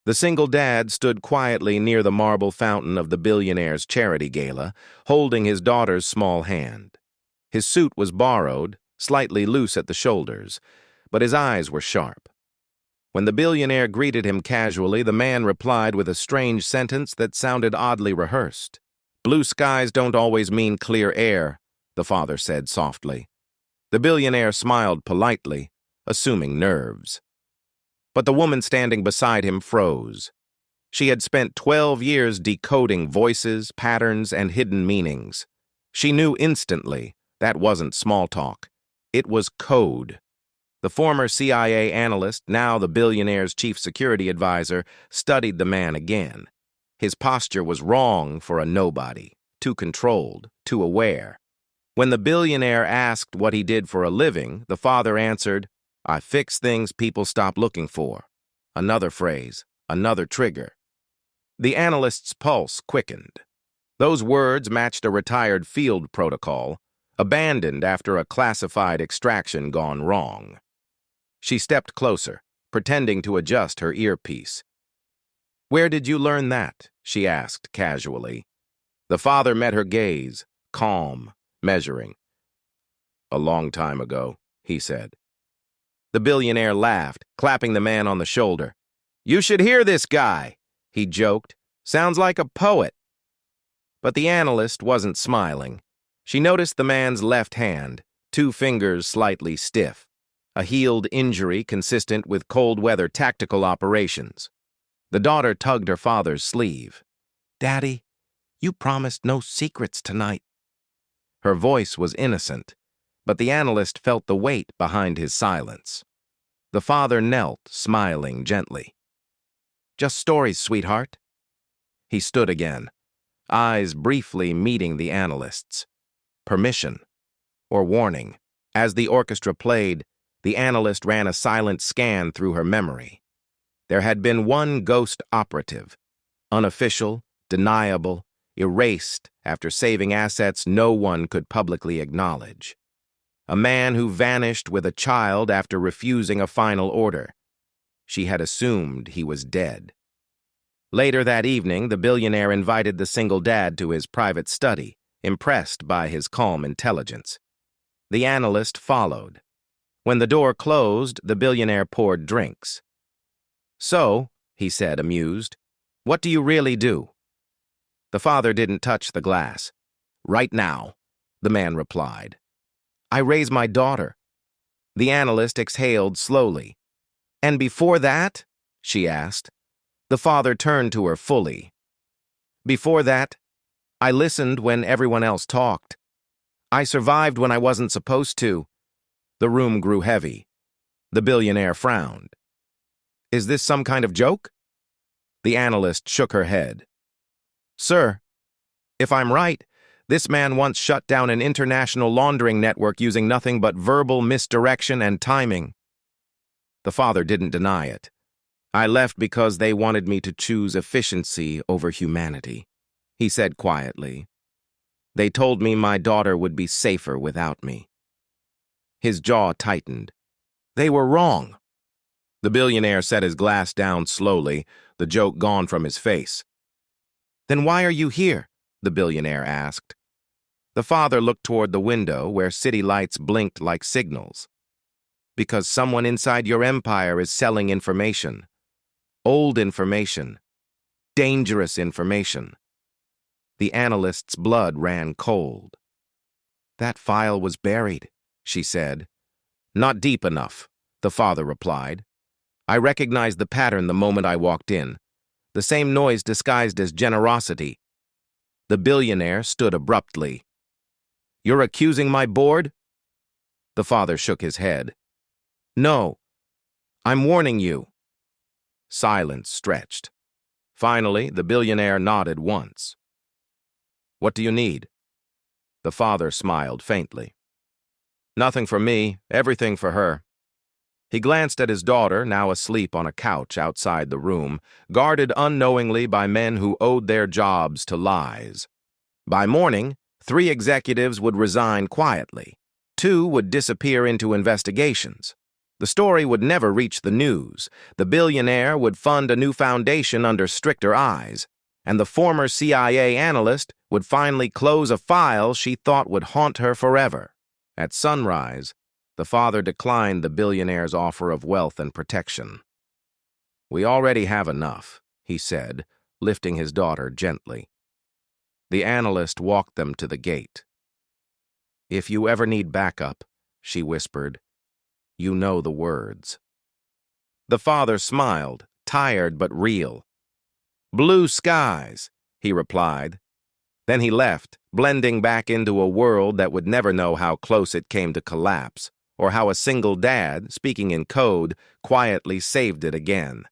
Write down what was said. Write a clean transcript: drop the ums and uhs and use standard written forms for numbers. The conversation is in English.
The single dad stood quietly near the marble fountain of the billionaire's charity gala, holding his daughter's small hand. His suit was borrowed, slightly loose at the shoulders, but his eyes were sharp. When the billionaire greeted him casually, the man replied with a strange sentence that sounded oddly rehearsed. "Blue skies don't always mean clear air," the father said softly. The billionaire smiled politely, assuming nerves. But the woman standing beside him froze. She had spent 12 years decoding voices, patterns, and hidden meanings. She knew instantly that wasn't small talk. It was code. The former CIA analyst, now the billionaire's chief security advisor, studied the man again. His posture was wrong for a nobody, too controlled, too aware. When the billionaire asked what he did for a living, the father answered, "I fix things people stop looking for." Another phrase, another trigger. The analyst's pulse quickened. Those words matched a retired field protocol, abandoned after a classified extraction gone wrong. She stepped closer, pretending to adjust her earpiece. "Where did you learn that?" she asked casually. The father met her gaze, calm, measuring. "A long time ago," he said. The billionaire laughed, clapping the man on the shoulder. "You should hear this guy," he joked. "Sounds like a poet." But the analyst wasn't smiling. She noticed the man's left hand, 2 fingers slightly stiff, a healed injury consistent with cold weather tactical operations. The daughter tugged her father's sleeve. "Daddy, you promised no secrets tonight." Her voice was innocent, but the analyst felt the weight behind his silence. The father knelt, smiling gently. "Just stories, sweetheart." He stood again, eyes briefly meeting the analyst's. Permission, or warning. As the orchestra played, the analyst ran a silent scan through her memory. There had been one ghost operative, unofficial, deniable, erased after saving assets no one could publicly acknowledge. A man who vanished with a child after refusing a final order. She had assumed he was dead. Later that evening, the billionaire invited the single dad to his private study, impressed by his calm intelligence. The analyst followed. When the door closed, the billionaire poured drinks. "So," he said, amused, "what do you really do?" The father didn't touch the glass. "Right now," the man replied. "I raise my daughter." The analyst exhaled slowly. "And before that?" she asked. The father turned to her fully. "Before that, I listened when everyone else talked. I survived when I wasn't supposed to." The room grew heavy. The billionaire frowned. "Is this some kind of joke?" The analyst shook her head. "Sir, if I'm right, this man once shut down an international laundering network using nothing but verbal misdirection and timing." The father didn't deny it. "I left because they wanted me to choose efficiency over humanity," he said quietly. "They told me my daughter would be safer without me." His jaw tightened. "They were wrong." The billionaire set his glass down slowly, the joke gone from his face. "Then why are you here?" the billionaire asked. The father looked toward the window where city lights blinked like signals. "Because someone inside your empire is selling information. Old information. Dangerous information." The analyst's blood ran cold. "That file was buried," she said. "Not deep enough," the father replied. "I recognized the pattern the moment I walked in. The same noise disguised as generosity." The billionaire stood abruptly. "You're accusing my board?" The father shook his head. "No, I'm warning you." Silence stretched. Finally, the billionaire nodded once. "What do you need?" The father smiled faintly. "Nothing for me, everything for her." He glanced at his daughter, now asleep on a couch outside the room, guarded unknowingly by men who owed their jobs to lies. By morning, 3 executives would resign quietly. 2 would disappear into investigations. The story would never reach the news. The billionaire would fund a new foundation under stricter eyes, and the former CIA analyst would finally close a file she thought would haunt her forever. At sunrise, the father declined the billionaire's offer of wealth and protection. "We already have enough," he said, lifting his daughter gently. The analyst walked them to the gate. "If you ever need backup," she whispered, "you know the words." The father smiled, tired but real. "Blue skies," he replied. Then he left, blending back into a world that would never know how close it came to collapse, or how a single dad, speaking in code, quietly saved it again.